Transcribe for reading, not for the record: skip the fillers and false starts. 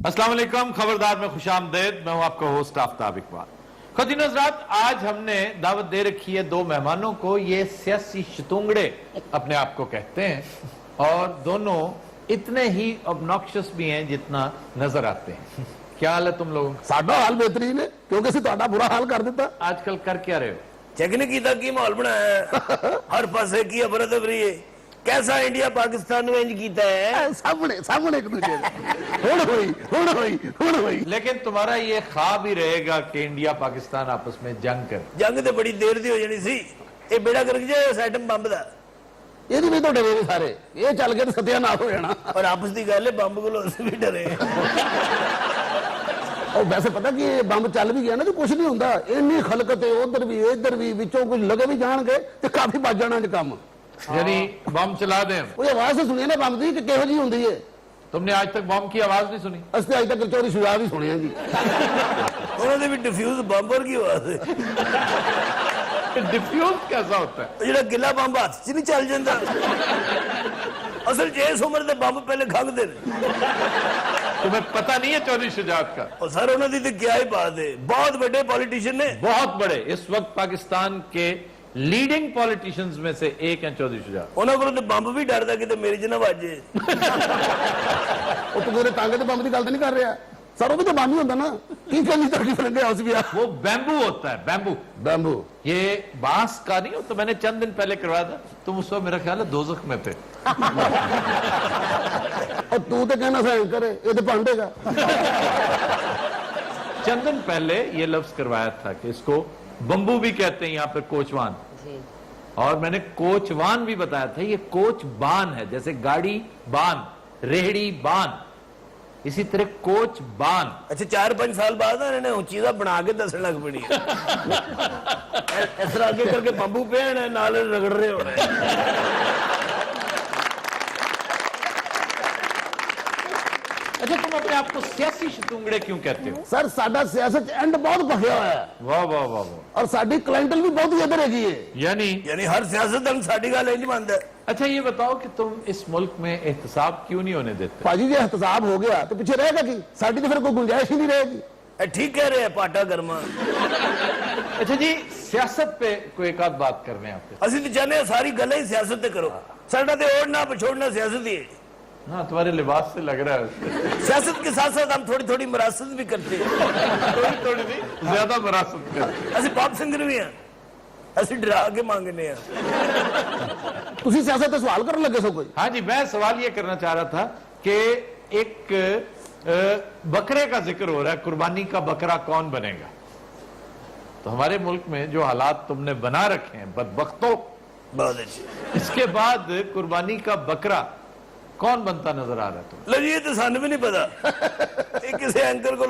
अस्सलाम वालेकुम, खबरदार में खुशामदेद। मैं हूं आपका होस्ट आफ्ताब इकबाल। ख़ुदीन हज़रात, आज हमने दावत दे रखी है दो मेहमानों को। ये सियासी शतुंगड़े अपने आप को कहते हैं और दोनों इतने ही ऑब्नॉक्शियस भी हैं जितना नजर आते हैं। क्या हाल है तुम लोगों का? साडा हाल बेहतरीन है क्योंकि ਅਸੀਂ ਤੁਹਾਡਾ बुरा हाल कर दिता। आजकल कर क्या रहे हो? चेक नहीं किया की माहौल बनाया हर पासे की अफरा तफरी है। कैसा इंडिया पाकिस्तान में इंज कीता है सामने सामने एक दूसरे हुण हुई। लेकिन तुम्हारा ये ख्वाब ही रहेगा कि इंडिया पाकिस्तान आपस में जंग करे। जंग तो बड़ी देर दी हो जानी सी। ये बेड़ा करके जाए उस आइटम बंब दा ये भी तो डरे सारे, ये चल के सत्यानाश हो जाना। और आपस की गल है बंब को भी डरे। और वैसे पता कि बंब चल भी गया ना तो कुछ नहीं होता। इन्नी खलकत है उधर भी इधर भी, विचों कुछ लगे भी जाएंगे तो काफी बच जाना काम। यानी बम चला दें। वो आवाज से सुनिए ना बंब की कि किहो जी होंदी है। तुमने आज तक बम की आवाज नहीं सुनी? असते आज तक चोरी सुझाव ही सुने जी। उन्होंने भी डिफ्यूज बंबर की आवाज है। डिफ्यूज कैसा होता है? जो गिला बंब हाथ च नहीं चल जाता। असल च इस उम्र के बंब पहले खंगते तुम्हें पता नहीं है चौधरी शुजात का? और सर उन्होंने तो क्या ही बात है, बहुत बड़े पॉलिटिशियन ने, बहुत बड़े, इस वक्त पाकिस्तान के लीडिंग पॉलिटिशियंस में से एक हैं चौधरी शुजात। उन्होंने को तो बंब भी डरता कि मेरी च ना वाजे। वो तो मेरे तांगे तो बंब की गल नहीं कर रहा सर, वो भी तो बंब ही होता ना की करनी तरक्की फिर हाउस भी। वो बैम्बू होता है, बैम्बू। बैम्बू ये बांस का नहीं होता। मैंने चंद दिन पहले करवाया था, तुम उस वक्त मेरा ख्याल है दोजख में थे। और तू तो कहना सा करे ये तो पांडेगा। चंद दिन पहले ये लफ्ज करवाया था कि इसको बम्बू भी कहते हैं यहाँ पे, कोचवान। और मैंने कोचवान भी बताया था। ये कोच बान है, जैसे गाड़ी बान, रेहड़ी बान, इसी तरह कोच बान। अच्छा 4-5 साल बाद इन्होंने चीजा बना के दस लग पड़ी। इस तरह आगे करके बंबू पे नाल रगड़ रहे हो रहे। अच्छा, तुम अपने आप को सियासी शतुंगड़े क्यों कहते हो? सर साडा सियासत एंड बहुत भखिया हुआ है। वाह वाह वाह वाह। और साडी क्लाइंटल भी बहुत इधर हैगी है। यानी हर सियासतदान साडी गल नहीं मानता। अच्छा ये बताओ कि तुम इस मुल्क में एहतसाब क्यों नहीं होने देते? भाजी जी एहतसाब हो गया तो पीछे रहेगा की? साडी तो फिर कोई गुंजाइश ही नहीं रहेगी। ठीक कह रहे हैं पाटा गर्मा। अच्छा जी, सियासत पे कोई एक आध बात कर रहे हैं आपके। असि तो चाहते हैं सारी गल ही सियासत करो। साडा तो ओढ़ना पछोड़ना सियासत ही है। हाँ, तुम्हारे लिबास से लग रहा है। सियासत के साथ साथ हम थोड़ी थोड़ी मरासत भी करते हैं। थोड़ी थोड़ी नहीं, ज्यादा विरासत करते। असि पॉप सिंगर भी हैं, असि डरा के मांगने हैं। तुसी सियासत पे सवाल करने लगे सो कोई? हाँ जी, मैं सवाल ये करना चाह रहा था कि एक बकरे का जिक्र हो रहा है, कुर्बानी का बकरा कौन बनेगा? तो हमारे मुल्क में जो हालात तुमने बना रखे हैं बदबख्तों, बहुत अच्छे। इसके बाद कुर्बानी का बकरा कौन बनता नजर आ रहा है तुम्हें? लो ये तो सानू भी नहीं पता। किसी एंकर को